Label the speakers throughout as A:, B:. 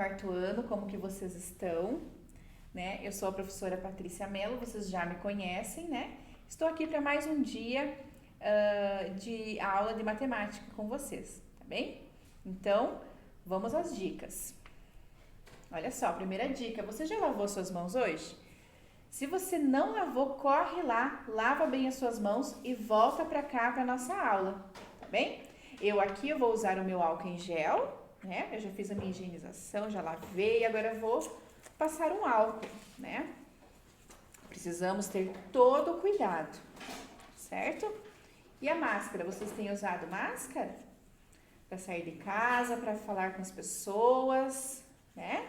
A: quarto ano, como que vocês estão? Né? Eu sou a professora Patrícia Mello, vocês já me conhecem, né? Estou aqui para mais um dia de aula de matemática com vocês, tá bem? Então, vamos às dicas. Olha só, primeira dica, você já lavou suas mãos hoje? Se você não lavou, corre lá, lava bem as suas mãos e volta para cá para nossa aula, tá bem? Eu vou usar o meu álcool em gel, né? Eu já fiz a minha higienização, já lavei, agora eu vou passar um álcool, né? Precisamos ter todo o cuidado, certo? E a máscara, vocês têm usado máscara? Para sair de casa, para falar com as pessoas, né?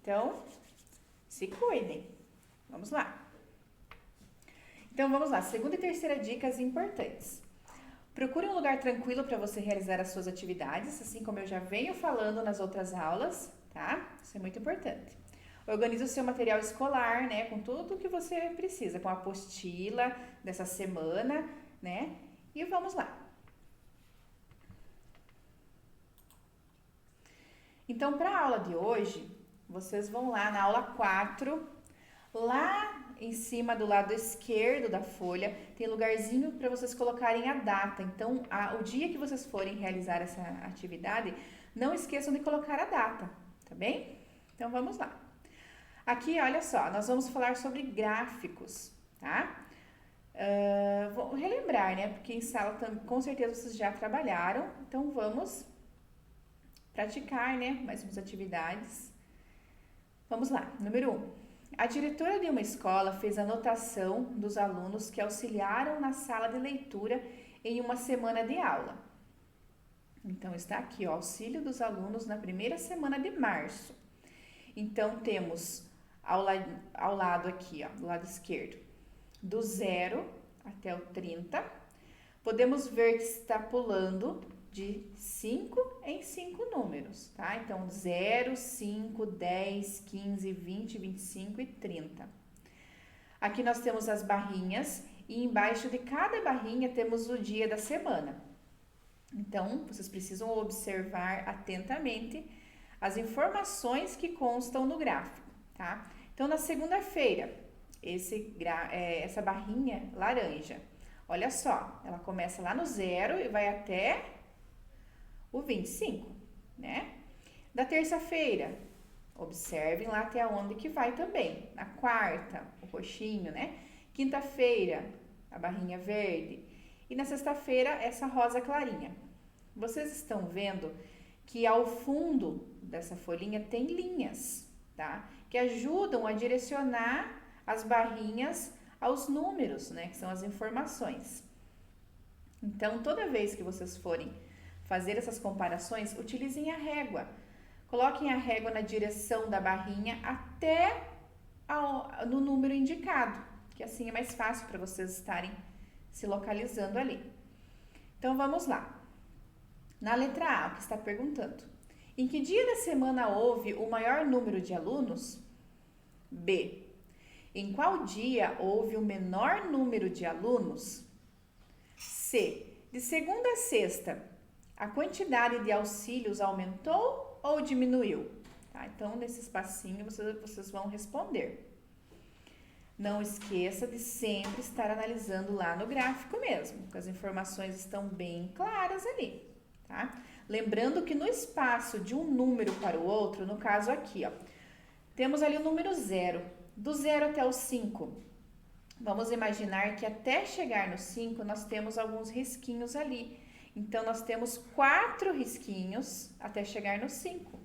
A: Então, se cuidem. Vamos lá. Então, vamos lá. Segunda e terceira dicas importantes. Procure um lugar tranquilo para você realizar as suas atividades, assim como eu já venho falando nas outras aulas, tá? Isso é muito importante. Organize o seu material escolar, né? Com tudo que você precisa, com a apostila dessa semana, né? E vamos lá. Então, para a aula de hoje, vocês vão lá na aula 4, lá em cima do lado esquerdo da folha, tem lugarzinho para vocês colocarem a data. Então, o dia que vocês forem realizar essa atividade, não esqueçam de colocar a data, tá bem? Então, vamos lá. Aqui, olha só, nós vamos falar sobre gráficos, tá? Vou relembrar, né? Porque em sala, com certeza, vocês já trabalharam. Então, vamos praticar, né? Mais umas atividades. Vamos lá. Número 1. A diretora de uma escola fez anotação dos alunos que auxiliaram na sala de leitura em uma semana de aula. Então, está aqui o auxílio dos alunos na primeira semana de março. Então, temos ao lado aqui, ó, do lado esquerdo, do 0 até o 30. Podemos ver que está pulando de 5 em 5 números, tá? Então, 0, 5, 10, 15, 20, 25 e 30. Aqui nós temos as barrinhas e embaixo de cada barrinha temos o dia da semana. Então, vocês precisam observar atentamente as informações que constam no gráfico, tá? Então, na segunda-feira, essa barrinha laranja, olha só, ela começa lá no 0 e vai até o 25, né? Da terça-feira, observem lá até onde que vai também. Na quarta, o roxinho, né? Quinta-feira, a barrinha verde. E na sexta-feira, essa rosa clarinha. Vocês estão vendo que ao fundo dessa folhinha tem linhas, tá? Que ajudam a direcionar as barrinhas aos números, né? Que são as informações. Então, toda vez que vocês forem fazer essas comparações, utilizem a régua. Coloquem a régua na direção da barrinha até no número indicado, que assim é mais fácil para vocês estarem se localizando ali. Então, vamos lá. Na letra A, o que está perguntando? Em que dia da semana houve o maior número de alunos? B. Em qual dia houve o menor número de alunos? C. De segunda a sexta, a quantidade de auxílios aumentou ou diminuiu? Tá? Então, nesse espacinho, vocês vão responder. Não esqueça de sempre estar analisando lá no gráfico mesmo, porque as informações estão bem claras ali, tá? Lembrando que no espaço de um número para o outro, no caso aqui, ó, temos ali o número 0, do 0 até o 5. Vamos imaginar que até chegar no 5, nós temos alguns risquinhos ali. Então, nós temos 4 risquinhos até chegar no 5,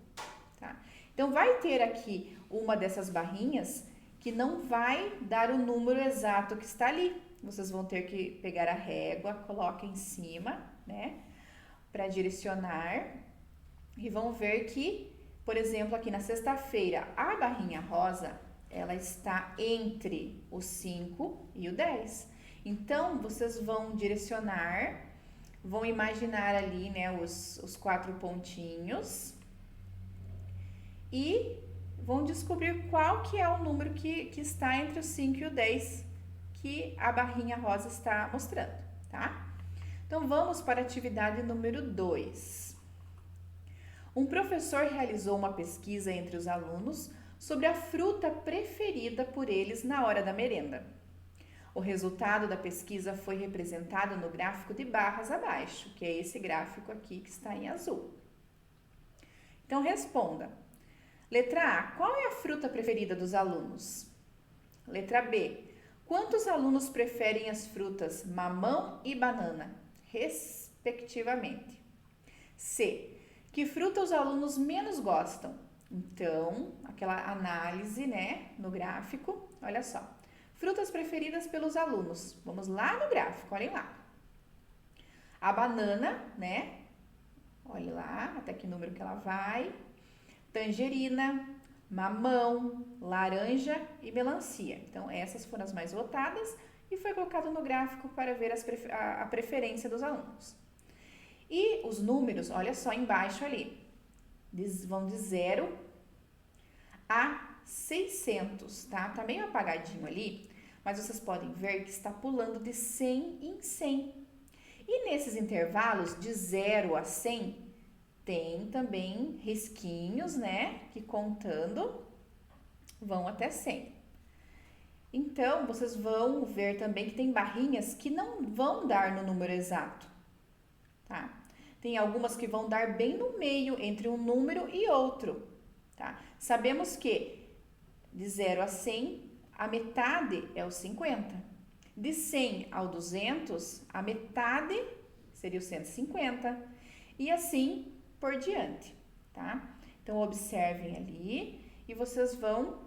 A: tá? Então, vai ter aqui uma dessas barrinhas que não vai dar o número exato que está ali. Vocês vão ter que pegar a régua, coloca em cima, né? Para direcionar. E vão ver que, por exemplo, aqui na sexta-feira, a barrinha rosa, ela está entre o 5 e o 10. Então, vocês vão direcionar, vão imaginar ali, né, os 4 pontinhos e vão descobrir qual que é o número que está entre o 5 e o 10 que a barrinha rosa está mostrando, tá? Então, vamos para a atividade número 2. Um professor realizou uma pesquisa entre os alunos sobre a fruta preferida por eles na hora da merenda. O resultado da pesquisa foi representado no gráfico de barras abaixo, que é esse gráfico aqui que está em azul. Então, responda. Letra A. Qual é a fruta preferida dos alunos? Letra B. Quantos alunos preferem as frutas mamão e banana, respectivamente? C. Que fruta os alunos menos gostam? Então, aquela análise, né, no gráfico, olha só. Frutas preferidas pelos alunos. Vamos lá no gráfico, olhem lá. A banana, né? Olha lá, até que número que ela vai. Tangerina, mamão, laranja e melancia. Então, essas foram as mais votadas e foi colocado no gráfico para ver a preferência dos alunos. E os números, olha só embaixo ali, vão de 0 a 600, tá? Tá meio apagadinho ali, mas vocês podem ver que está pulando de 100 em 100. E nesses intervalos de 0 a 100, tem também risquinhos, né? Que contando vão até 100. Então, vocês vão ver também que tem barrinhas que não vão dar no número exato, tá? Tem algumas que vão dar bem no meio entre um número e outro, tá? Sabemos que de 0 a 100, a metade é o 50. De 100 ao 200, a metade seria o 150. E assim por diante, tá? Então, observem ali e vocês vão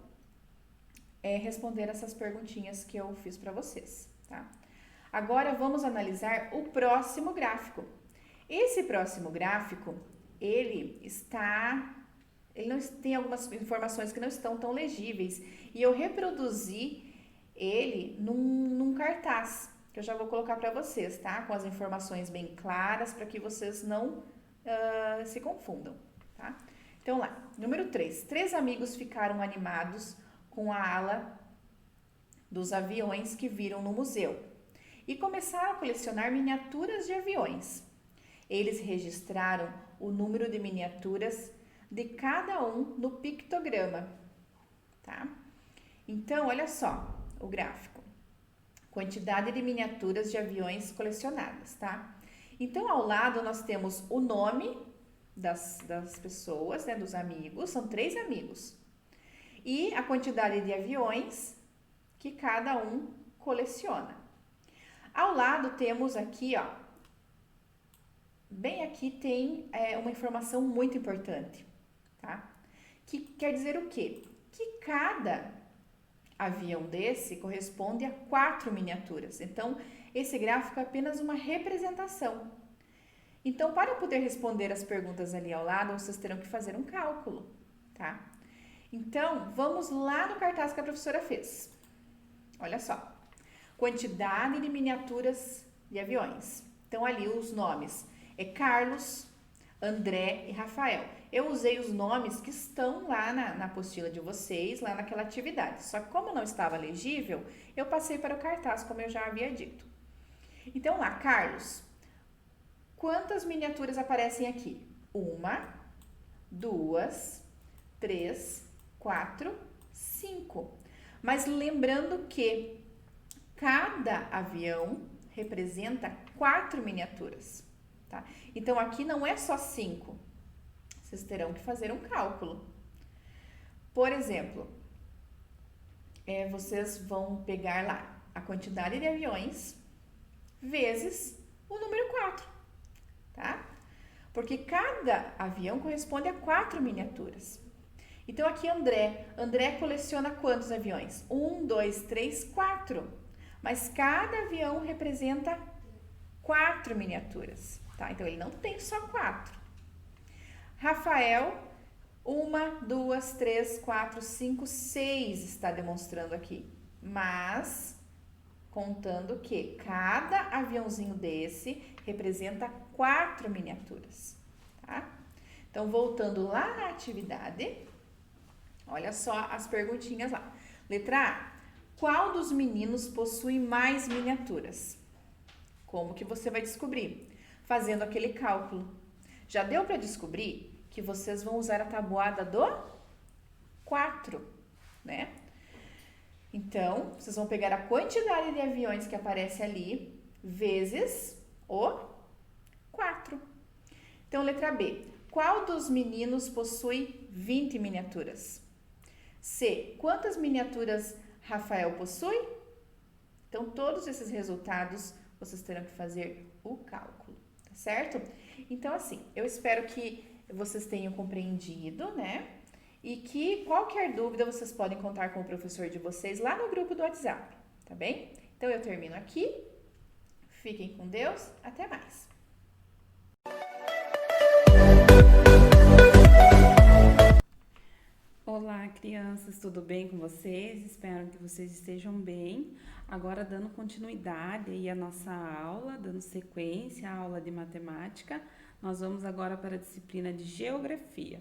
A: responder essas perguntinhas que eu fiz para vocês, tá? Agora, vamos analisar o próximo gráfico. Esse próximo gráfico, ele não tem algumas informações que não estão tão legíveis e eu reproduzi ele num cartaz que eu já vou colocar para vocês, tá? Com as informações bem claras para que vocês não se confundam, tá? Então lá, número 3. 3 amigos ficaram animados com a ala dos aviões que viram no museu e começaram a colecionar miniaturas de aviões. Eles registraram o número de miniaturas de cada um no pictograma, tá? Então, olha só o gráfico. Quantidade de miniaturas de aviões colecionadas, tá? Então, ao lado nós temos o nome das pessoas, né, dos amigos, são 3 amigos. E a quantidade de aviões que cada um coleciona. Ao lado temos aqui, ó, bem aqui tem uma informação muito importante, tá? Que quer dizer o quê? Que cada avião desse corresponde a 4 miniaturas. Então, esse gráfico é apenas uma representação. Então, para poder responder as perguntas ali ao lado, vocês terão que fazer um cálculo, tá? Então, vamos lá no cartaz que a professora fez. Olha só. Quantidade de miniaturas de aviões. Então, ali os nomes é Carlos, André e Rafael. Eu usei os nomes que estão lá na apostila de vocês, lá naquela atividade. Só que como não estava legível, eu passei para o cartaz, como eu já havia dito. Então, lá, Carlos, quantas miniaturas aparecem aqui? 1, 2, 3, 4, 5. Mas lembrando que cada avião representa 4 miniaturas, tá? Então, aqui não é só 5. Vocês terão que fazer um cálculo. Por exemplo, vocês vão pegar lá a quantidade de aviões vezes o número 4, tá? Porque cada avião corresponde a 4 miniaturas. Então, aqui André coleciona quantos aviões? 1, 2, 3, 4. Mas cada avião representa 4 miniaturas, tá? Então, ele não tem só 4. Rafael, 1, 2, 3, 4, 5, 6 está demonstrando aqui. Mas, contando que cada aviãozinho desse representa 4 miniaturas, tá? Então, voltando lá na atividade, olha só as perguntinhas lá. Letra A. Qual dos meninos possui mais miniaturas? Como que você vai descobrir? Fazendo aquele cálculo. Já deu para descobrir que vocês vão usar a tabuada do 4, né? Então, vocês vão pegar a quantidade de aviões que aparece ali, vezes o 4. Então, letra B. Qual dos meninos possui 20 miniaturas? C. Quantas miniaturas Rafael possui? Então, todos esses resultados vocês terão que fazer o cálculo, tá certo? Então, assim, eu espero que vocês tenham compreendido, né? E que qualquer dúvida vocês podem contar com o professor de vocês lá no grupo do WhatsApp, tá bem? Então, eu termino aqui. Fiquem com Deus. Até mais.
B: Olá, crianças, tudo bem com vocês? Espero que vocês estejam bem. Agora, dando continuidade aí à nossa aula, dando sequência à aula de matemática, nós vamos agora para a disciplina de geografia.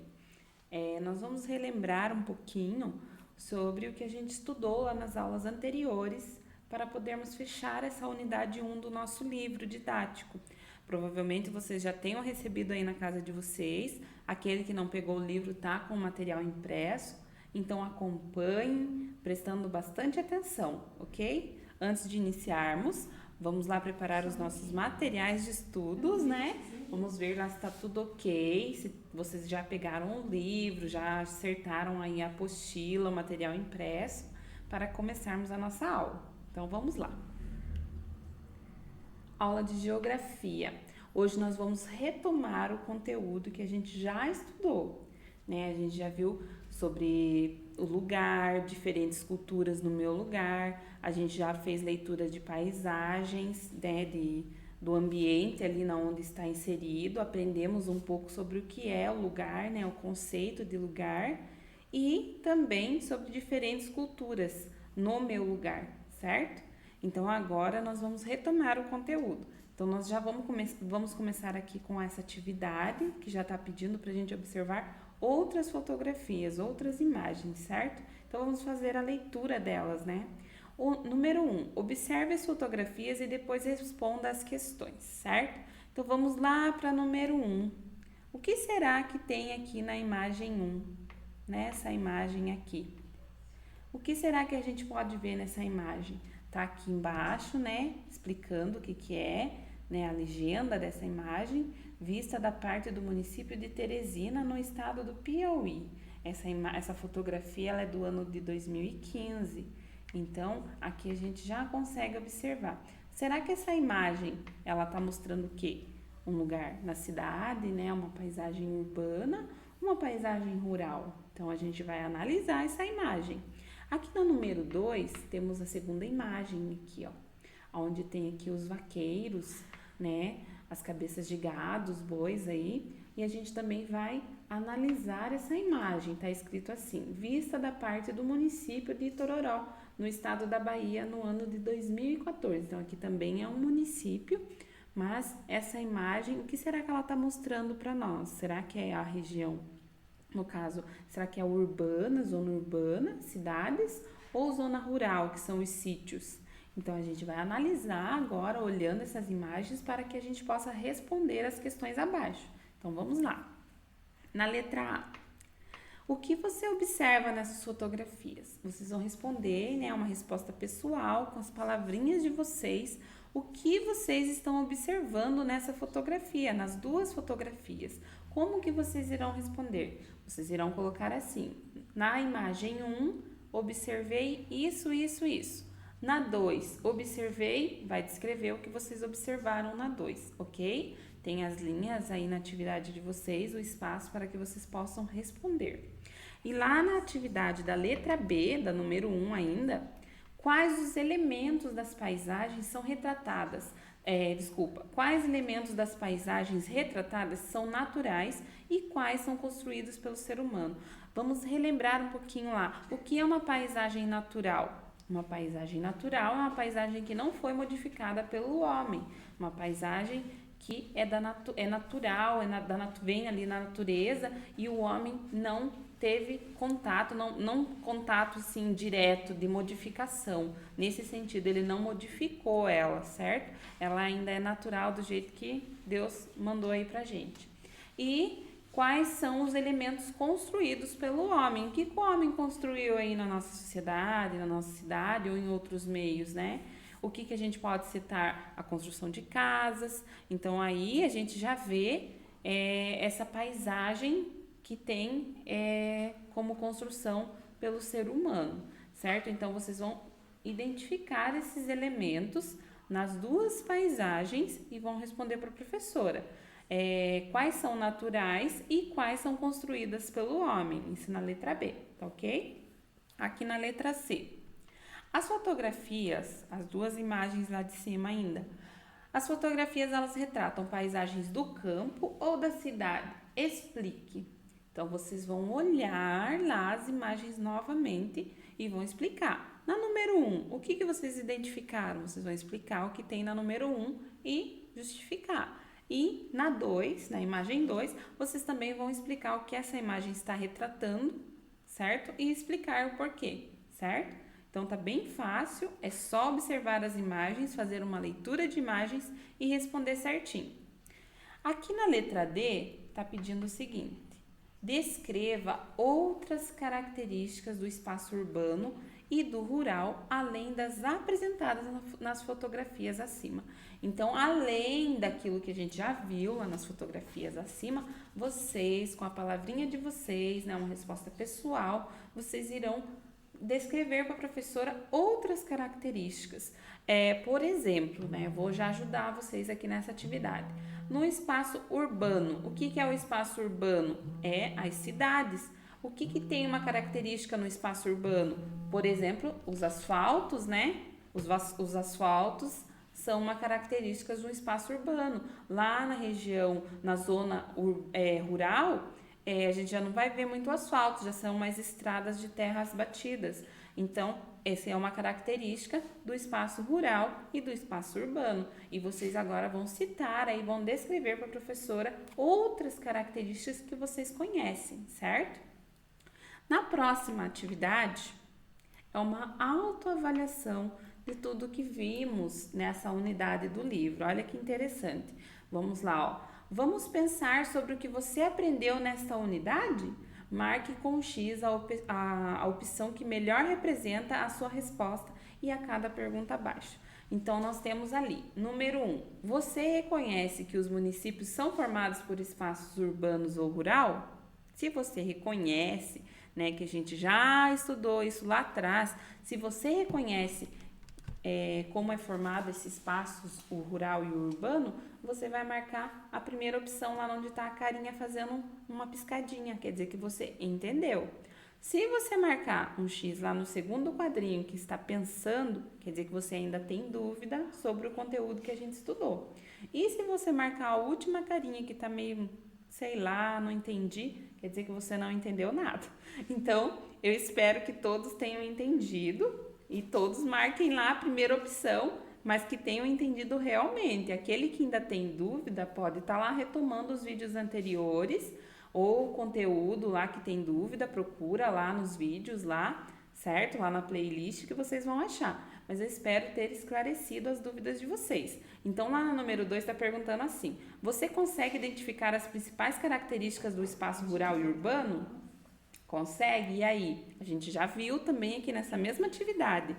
B: Nós vamos relembrar um pouquinho sobre o que a gente estudou lá nas aulas anteriores para podermos fechar essa unidade 1 do nosso livro didático. Provavelmente vocês já tenham recebido aí na casa de vocês. Aquele que não pegou o livro tá com o material impresso, então acompanhem, prestando bastante atenção, ok? Antes de iniciarmos, vamos lá preparar os nossos materiais de estudos, né? Vamos ver lá se está tudo ok, se vocês já pegaram o livro, já acertaram aí a apostila, o material impresso, para começarmos a nossa aula. Então, vamos lá. Aula de geografia. Hoje nós vamos retomar o conteúdo que a gente já estudou, né? A gente já viu sobre o lugar, diferentes culturas no meu lugar, a gente já fez leitura de paisagens, né? Do ambiente ali na onde está inserido, aprendemos um pouco sobre o que é o lugar, né? O conceito de lugar e também sobre diferentes culturas no meu lugar, certo? Então, agora nós vamos retomar o conteúdo. Então, nós já vamos começar aqui com essa atividade, que já está pedindo para a gente observar outras fotografias, outras imagens, certo? Então, vamos fazer a leitura delas, né? O número 1, observe as fotografias e depois responda as questões, certo? Então, vamos lá para número 1. O que será que tem aqui na imagem 1? Nessa imagem aqui. O que será que a gente pode ver nessa imagem? Tá aqui embaixo, né, explicando o que é, né, a legenda dessa imagem, vista da parte do município de Teresina, no estado do Piauí. Essa fotografia ela é do ano de 2015, então aqui a gente já consegue observar. Será que essa imagem, ela tá mostrando o quê? Um lugar na cidade, né, uma paisagem urbana, uma paisagem rural? Então a gente vai analisar essa imagem. Aqui no número 2, temos a segunda imagem aqui, ó, onde tem aqui os vaqueiros, né, as cabeças de gado, os bois aí, e a gente também vai analisar essa imagem. Tá escrito assim: vista da parte do município de Itororó, no estado da Bahia, no ano de 2014. Então, aqui também é um município, mas essa imagem, o que será que ela tá mostrando para nós? Será que é a região? No caso, será que é urbana, zona urbana, cidades, ou zona rural, que são os sítios? Então, a gente vai analisar agora, olhando essas imagens, para que a gente possa responder as questões abaixo. Então, vamos lá. Na letra A, o que você observa nessas fotografias? Vocês vão responder, né, uma resposta pessoal, com as palavrinhas de vocês, o que vocês estão observando nessa fotografia, nas duas fotografias. Como que vocês irão responder? Vocês irão colocar assim: na imagem 1, observei isso, isso, isso. Na 2, observei, vai descrever o que vocês observaram na 2, ok? Tem as linhas aí na atividade de vocês, o espaço para que vocês possam responder. E lá na atividade da letra B, da número 1 ainda, quais os elementos das paisagens são retratadas? Quais elementos das paisagens retratadas são naturais e quais são construídos pelo ser humano? Vamos relembrar um pouquinho lá. O que é uma paisagem natural? Uma paisagem natural é uma paisagem que não foi modificada pelo homem. Uma paisagem que é natural, vem ali na natureza e o homem não teve contato, não contato assim direto de modificação. Nesse sentido, ele não modificou ela, certo? Ela ainda é natural do jeito que Deus mandou aí pra gente. E quais são os elementos construídos pelo homem. O que o homem construiu aí na nossa sociedade, na nossa cidade ou em outros meios, né? O que a gente pode citar? A construção de casas. Então, aí a gente já vê essa paisagem que tem como construção pelo ser humano, certo? Então, vocês vão identificar esses elementos nas duas paisagens e vão responder para a professora. Quais são naturais e quais são construídas pelo homem. Isso na letra B, tá ok? Aqui na letra C. As fotografias, as duas imagens lá de cima ainda. As fotografias, elas retratam paisagens do campo ou da cidade. Explique. Então, vocês vão olhar lá as imagens novamente e vão explicar. Na número 1, o que vocês identificaram? Vocês vão explicar o que tem na número 1 e justificar. E na 2, na imagem 2, vocês também vão explicar o que essa imagem está retratando, certo? E explicar o porquê, certo? Então, tá bem fácil, é só observar as imagens, fazer uma leitura de imagens e responder certinho. Aqui na letra D, tá pedindo o seguinte: descreva outras características do espaço urbano e do rural, além das apresentadas nas fotografias acima. Então, além daquilo que a gente já viu lá nas fotografias acima, vocês, com a palavrinha de vocês, né, uma resposta pessoal, vocês irão descrever para a professora outras características. Por exemplo, né, eu vou já ajudar vocês aqui nessa atividade. No espaço urbano, o que é o espaço urbano? As cidades. O que tem uma característica no espaço urbano? Por exemplo, os asfaltos, né? Os asfaltos são uma característica do espaço urbano. Lá na região, na zona rural, a gente já não vai ver muito asfalto, já são mais estradas de terras batidas. Então, essa é uma característica do espaço rural e do espaço urbano. E vocês agora vão citar, aí vão descrever para a professora outras características que vocês conhecem, certo? Na próxima atividade, é uma autoavaliação de tudo que vimos nessa unidade do livro. Olha que interessante. Vamos lá, ó. Vamos pensar sobre o que você aprendeu nesta unidade? Marque com X a opção que melhor representa a sua resposta e a cada pergunta abaixo. Então, nós temos ali, número 1, você reconhece que os municípios são formados por espaços urbanos ou rural? Se você reconhece, né, que a gente já estudou isso lá atrás, se você reconhece como é formado esses espaços, o rural e o urbano, você vai marcar a primeira opção lá onde está a carinha fazendo uma piscadinha, quer dizer que você entendeu. Se você marcar um X lá no segundo quadrinho que está pensando, quer dizer que você ainda tem dúvida sobre o conteúdo que a gente estudou. E se você marcar a última carinha que está meio, sei lá, não entendi, quer dizer que você não entendeu nada. Então, eu espero que todos tenham entendido e todos marquem lá a primeira opção, mas que tenham entendido realmente. Aquele que ainda tem dúvida pode estar lá retomando os vídeos anteriores ou o conteúdo lá que tem dúvida, procura lá nos vídeos lá, certo? Lá na playlist que vocês vão achar. Mas eu espero ter esclarecido as dúvidas de vocês. Então, lá no número 2 está perguntando assim: você consegue identificar as principais características do espaço rural e urbano? Consegue? E aí? A gente já viu também aqui nessa mesma atividade.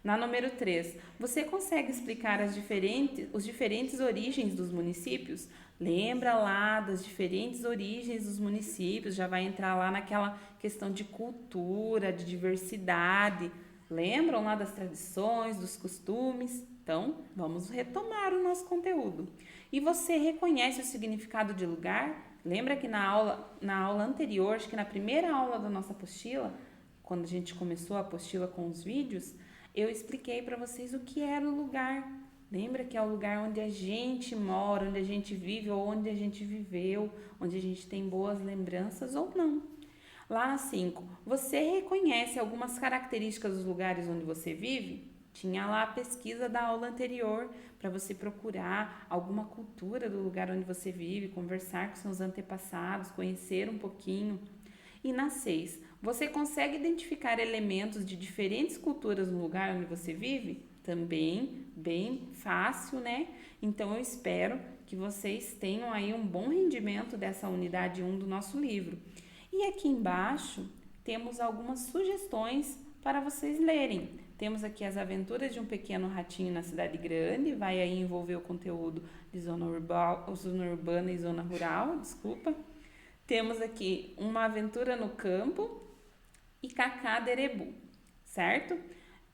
B: Na número 3, você consegue explicar os diferentes origens dos municípios? Lembra lá das diferentes origens dos municípios, já vai entrar lá naquela questão de cultura, de diversidade. Lembram lá das tradições, dos costumes? Então, vamos retomar o nosso conteúdo. E você reconhece o significado de lugar? Lembra que na aula anterior, acho que na primeira aula da nossa apostila, quando a gente começou a apostila com os vídeos, eu expliquei para vocês o que era o lugar. Lembra que é o lugar onde a gente mora, onde a gente vive ou onde a gente viveu, onde a gente tem boas lembranças ou não. Lá na 5, você reconhece algumas características dos lugares onde você vive? Tinha lá a pesquisa da aula anterior para você procurar alguma cultura do lugar onde você vive, conversar com seus antepassados, conhecer um pouquinho. E na 6, você consegue identificar elementos de diferentes culturas no lugar onde você vive? Também bem fácil, né? Então eu espero que vocês tenham aí um bom rendimento dessa unidade 1 do nosso livro. E aqui embaixo temos algumas sugestões para vocês lerem. Temos aqui As Aventuras de um Pequeno Ratinho na Cidade Grande, vai aí envolver o conteúdo de zona urbana e zona rural, desculpa. Temos aqui Uma Aventura no Campo e Cacá Derebu, certo?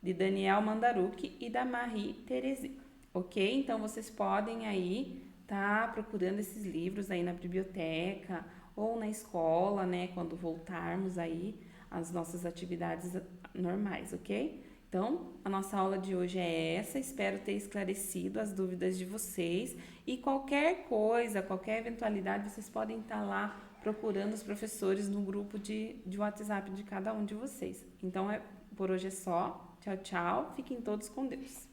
B: De Daniel Mandaruki e da Marie Therese, ok? Então, vocês podem aí estar procurando esses livros aí na biblioteca ou na escola, né? Quando voltarmos aí às nossas atividades normais, ok? Então, a nossa aula de hoje é essa, espero ter esclarecido as dúvidas de vocês e qualquer coisa, qualquer eventualidade, vocês podem estar lá procurando os professores no grupo de WhatsApp de cada um de vocês. Então, por hoje é só. Tchau, tchau. Fiquem todos com Deus.